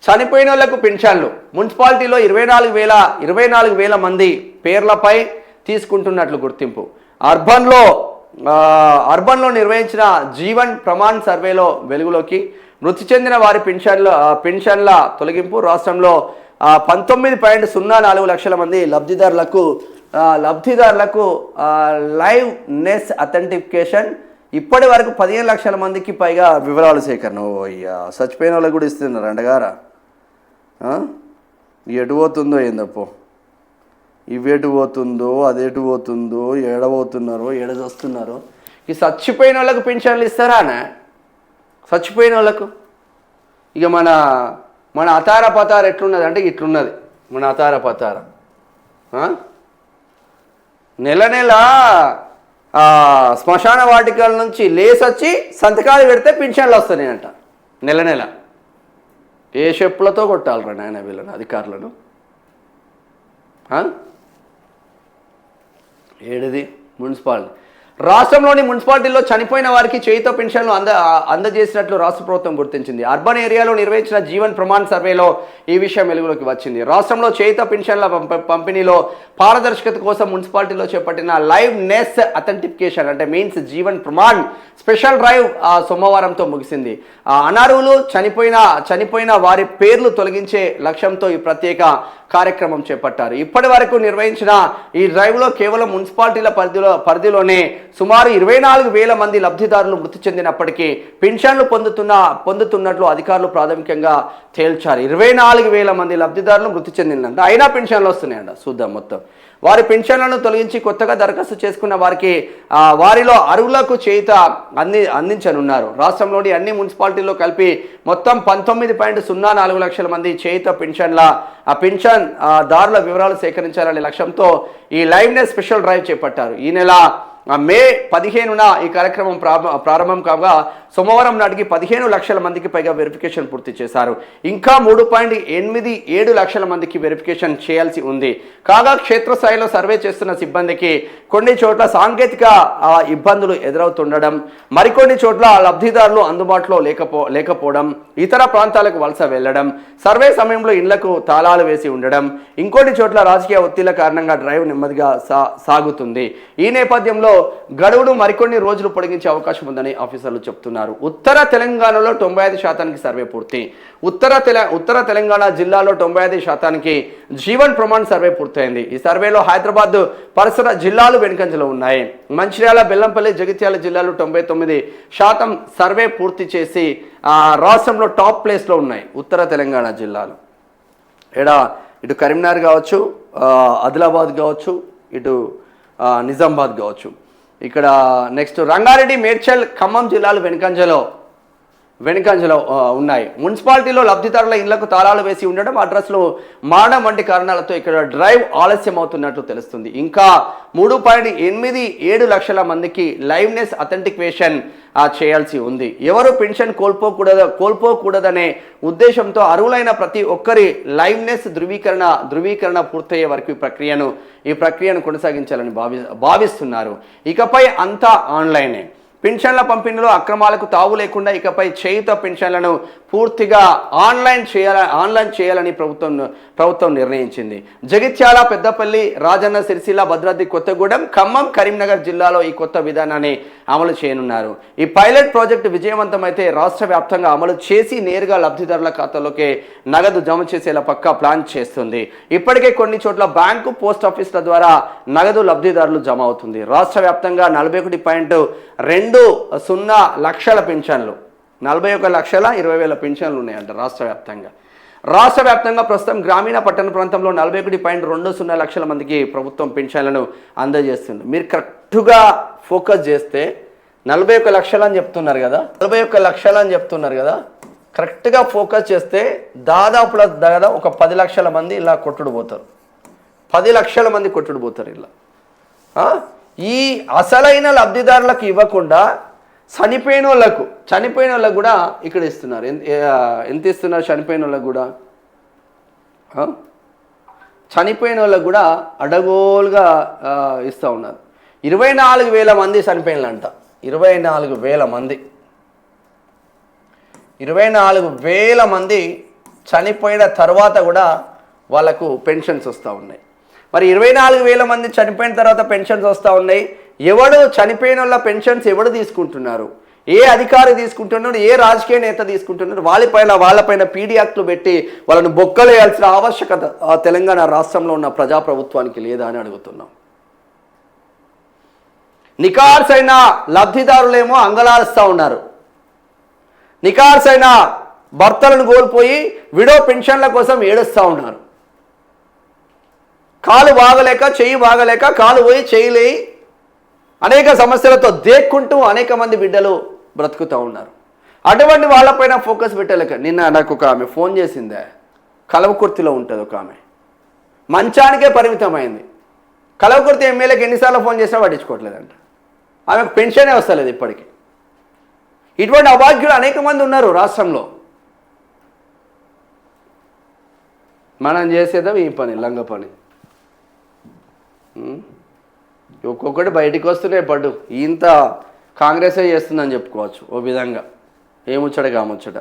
చనిపోయిన వాళ్లకు పెన్షన్లు మున్సిపాలిటీలో 24,000 మంది పేర్లపై తీసుకుంటున్నట్లు గుర్తింపు. అర్బన్లో నిర్వహించిన జీవన్ ప్రమాణ్ సర్వేలో వెలుగులోకి. మృతి చెందిన వారి పెన్షన్ల తొలగింపు. రాష్ట్రంలో 19.04 లక్షల మంది లబ్ధిదారులకు లైవ్ నెస్ అథెంటికేషన్. ఇప్పటి వరకు 15 లక్షల మందికి పైగా వివరాల సేకరణ. చచ్చిపోయిన వాళ్ళకి కూడా ఇస్తున్నారు అండగారా. ఎటు పోతుందో ఏందప్పో, ఇవేటు పోతుందో అదేటు పోతుందో, ఏడబోతున్నారో ఏడదొస్తున్నారో. ఈ చచ్చిపోయిన వాళ్ళకు పెన్షన్లు ఇస్తారా అన్న? చచ్చిపోయిన వాళ్ళకు ఇక మన అతార పతార ఎట్లున్నది అంటే ఇట్లున్నది మన అతార పతార. నెల శ్మశాన వాటికల నుంచి లేసొచ్చి సంతకాలు పెడితే పెన్షన్లు వస్తున్నాయంట నెల. ఏ చెప్పులతో కొట్టాలరా నాయన వీళ్ళని అధికారులను? ఏడిది మున్సిపాలిటీ. రాష్ట్రంలోని మున్సిపాలిటీల్లో చనిపోయిన వారికి చేయుత పెన్షన్లు అందజేసినట్లు రాష్ట్ర ప్రభుత్వం గుర్తించింది. అర్బన్ ఏరియాలో నిర్వహించిన జీవన్ ప్రమాణ్ సర్వేలో ఈ విషయం వెలుగులోకి వచ్చింది. రాష్ట్రంలో చేయుత పెన్షన్ల పంపిణీలో పారదర్శకత కోసం మున్సిపాలిటీలో చేపట్టిన లైవ్ నెస్ అథెంటికేషన్ అంటే means Jeevan Pramaan special drive సోమవారంతో ముగిసింది. అనర్హులు చనిపోయిన వారి పేర్లు తొలగించే లక్ష్యంతో ఈ ప్రత్యేక కార్యక్రమం చేపట్టారు. ఇప్పటి వరకు నిర్వహించిన ఈ డ్రైవ్లో కేవలం మున్సిపాలిటీల పరిధిలోనే సుమారు 24,000 మంది లబ్ధిదారులు మృతి చెందినప్పటికీ పెన్షన్లు పొందుతున్నట్లు అధికారులు ప్రాథమికంగా తేల్చారు. 24,000 మంది లబ్ధిదారులు మృతి చెందిందంట, అయినా పెన్షన్లు వస్తున్నాయంట. చూద్దాం మొత్తం. వారి పెన్షన్లను తొలగించి కొత్తగా దరఖాస్తు చేసుకున్న వారిలో అర్హులకు చేయుత అందించనున్నారు. రాష్ట్రంలోని అన్ని మున్సిపాలిటీల్లో కలిపి మొత్తం 19.04 లక్షల మంది చేయుత పెన్షన్ దారుల వివరాలు సేకరించాలనే లక్ష్యంతో ఈ లైవ్నెస్ స్పెషల్ డ్రైవ్ చేపట్టారు. ఈ నెల మే 15న ఈ కార్యక్రమం ప్రారంభం కాగా సోమవారం నాటికి 15 లక్షల మందికి పైగా వెరిఫికేషన్ పూర్తి చేశారు. ఇంకా 3.87 లక్షల మందికి వెరిఫికేషన్ చేయాల్సి ఉంది. కాగా క్షేత్రస్థాయిలో సర్వే చేస్తున్న సిబ్బందికి కొన్ని చోట్ల సాంకేతిక ఇబ్బందులు ఎదురవుతుండడం, మరికొన్ని చోట్ల లబ్ధిదారులు అందుబాటులో లేకపోవడం, ఇతర ప్రాంతాలకు వలస వెళ్లడం, సర్వే సమయంలో ఇళ్లకు తాళాలు వేసి ఉండడం, ఇంకొన్ని చోట్ల రాజకీయ ఒత్తిళ్ల కారణంగా డ్రైవ్ నెమ్మదిగా సాగుతుంది. ఈ నేపథ్యంలో గడువును మరికొన్ని రోజులు పొడిగించే అవకాశం ఉందని ఆఫీసర్లు చెబుతున్నారు. ఉత్తర తెలంగాణలో 95% సర్వే పూర్తి. ఉత్తర తెలంగాణ జిల్లాలో 95% జీవన్ ప్రమాణ్ సర్వే పూర్తయింది. ఈ సర్వేలో హైదరాబాద్ పరిసర జిల్లాలు వెనుకంజలో ఉన్నాయి. మంచిర్యాల, బెల్లంపల్లి, జగిత్యాల జిల్లాలు 99% సర్వే పూర్తి చేసి రాష్ట్రంలో టాప్ ప్లేస్లో ఉన్నాయి ఉత్తర తెలంగాణ జిల్లాలు. ఇటు కరీంనగర్ కావచ్చు, ఆదిలాబాద్ కావచ్చు, ఇటు నిజామాబాద్ కావచ్చు. ఇక్కడ నెక్స్ట్ రంగారెడ్డి, మేడ్చల్, ఖమ్మం జిల్లాలు వెనుకంజలో ఉన్నాయి. మున్సిపాలిటీలో లబ్ధిదారుల ఇళ్లకు తాళాలు వేసి ఉండడం, అడ్రస్లు మారడం వంటి కారణాలతో ఇక్కడ డ్రైవ్ ఆలస్యం అవుతున్నట్లు తెలుస్తుంది. ఇంకా 3.87 లక్షల మందికి లైవ్నెస్ అథెంటికేషన్ చేయాల్సి ఉంది. ఎవరు పెన్షన్ కోల్పోకూడదనే ఉద్దేశంతో అర్హులైన ప్రతి ఒక్కరి లైవ్నెస్ ధృవీకరణ పూర్తయ్యే వరకు ఈ ప్రక్రియను కొనసాగించాలని భావిస్తున్నారు. ఇకపై అంతా ఆన్లైనే. పెన్షన్ల పంపిణీలో అక్రమాలకు తావు లేకుండా ఇకపై చేయుత పెన్షన్లను పూర్తిగా ఆన్లైన్ చేయాలని ప్రభుత్వం నిర్ణయించింది. జగిత్యాల, పెద్దపల్లి, రాజన్న సిరిసిల్ల, భద్రాద్రి కొత్తగూడెం, ఖమ్మం, కరీంనగర్ జిల్లాలో ఈ కొత్త విధానాన్ని అమలు చేయనున్నారు. ఈ పైలట్ ప్రాజెక్టు విజయవంతమైతే రాష్ట్ర వ్యాప్తంగా అమలు చేసి నేరుగా లబ్ధిదారుల ఖాతాలోకి నగదు జమ చేసేలా పక్కా ప్లాన్ చేస్తుంది. ఇప్పటికే కొన్ని చోట్ల బ్యాంకు, పోస్ట్ ఆఫీసుల ద్వారా నగదు లబ్ధిదారులు జమ అవుతుంది. రాష్ట్ర వ్యాప్తంగా 41.20 లక్షల పెన్షన్లు, 41,20,000 పెన్షన్లు ఉన్నాయంట రాష్ట్ర వ్యాప్తంగా ప్రస్తుతం గ్రామీణ పట్టణ ప్రాంతంలో 41.20 లక్షల మందికి ప్రభుత్వం పెన్షన్లను అందజేస్తుంది. మీరు కరెక్ట్గా ఫోకస్ చేస్తే 41 లక్షలు అని చెప్తున్నారు కదా, 41 లక్షలు అని చెప్తున్నారు కదా, కరెక్ట్గా ఫోకస్ చేస్తే దాదాపు ఒక 10 లక్షల మంది ఇలా కొట్టుడు పోతారు. 10 లక్షల మంది కొట్టుడు పోతారు ఇలా. ఈ అసలైన లబ్ధిదారులకు ఇవ్వకుండా చనిపోయిన వాళ్ళకు కూడా ఇక్కడ ఇస్తున్నారు. ఎంత ఇస్తున్నారు చనిపోయిన వాళ్ళకు కూడా? చనిపోయిన వాళ్ళకు కూడా అడగోలుగా ఇస్తూ ఉన్నారు. 24,000 మంది చనిపోయినంట. 24,000 మంది చనిపోయిన తర్వాత కూడా వాళ్ళకు పెన్షన్స్ వస్తూ ఉన్నాయి. మరి 24,000 మంది చనిపోయిన తర్వాత పెన్షన్స్ వస్తూ ఉన్నాయి. ఎవడు చనిపోయిన వాళ్ళ పెన్షన్స్ ఎవడు తీసుకుంటున్నారు, ఏ అధికారి తీసుకుంటున్నారు, ఏ రాజకీయ నేత తీసుకుంటున్నారు, వాళ్ళపైన పీడీ యాక్ట్లు పెట్టి వాళ్ళను బొక్కలేయాల్సిన ఆవశ్యకత తెలంగాణ రాష్ట్రంలో ఉన్న ప్రజాప్రభుత్వానికి లేదా అని అడుగుతున్నాం. నికార్సైన లబ్ధిదారులేమో అంగలారుస్తూ ఉన్నారు. నికార్సైన భర్తలను కోల్పోయి విడో పెన్షన్ల కోసం ఏడుస్తూ ఉన్నారు. కాలు బాగలేక, చెయ్యి బాగలేక, కాలు పోయి చేయలే అనేక సమస్యలతో దేక్కుంటూ అనేక మంది బిడ్డలు బ్రతుకుతూ ఉన్నారు. అటువంటి వాళ్ళపైన ఫోకస్ పెట్టలేక నిన్న నాకు ఒక ఆమె ఫోన్ చేసిందే, కలవకుర్తిలో ఉంటుంది ఒక ఆమె, మంచానికే పరిమితమైంది. కలవకుర్తి ఎమ్మెల్యేకి ఎన్నిసార్లు ఫోన్ చేసినా పట్టించుకోవట్లేదంట. ఆమెకు పెన్షనే వస్తలేదు ఇప్పటికీ. ఇటువంటి అభాగ్యులు అనేక మంది ఉన్నారు రాష్ట్రంలో. మనం చేసేదా ఈ పని, లంగ పని. ఒక్కొక్కటి బయటికి వస్తున్నాయి పడ్డు. ఇంత కాంగ్రెసే చేస్తుందని చెప్పుకోవచ్చు ఓ విధంగా. ఏముచ్చట కాముచ్చట.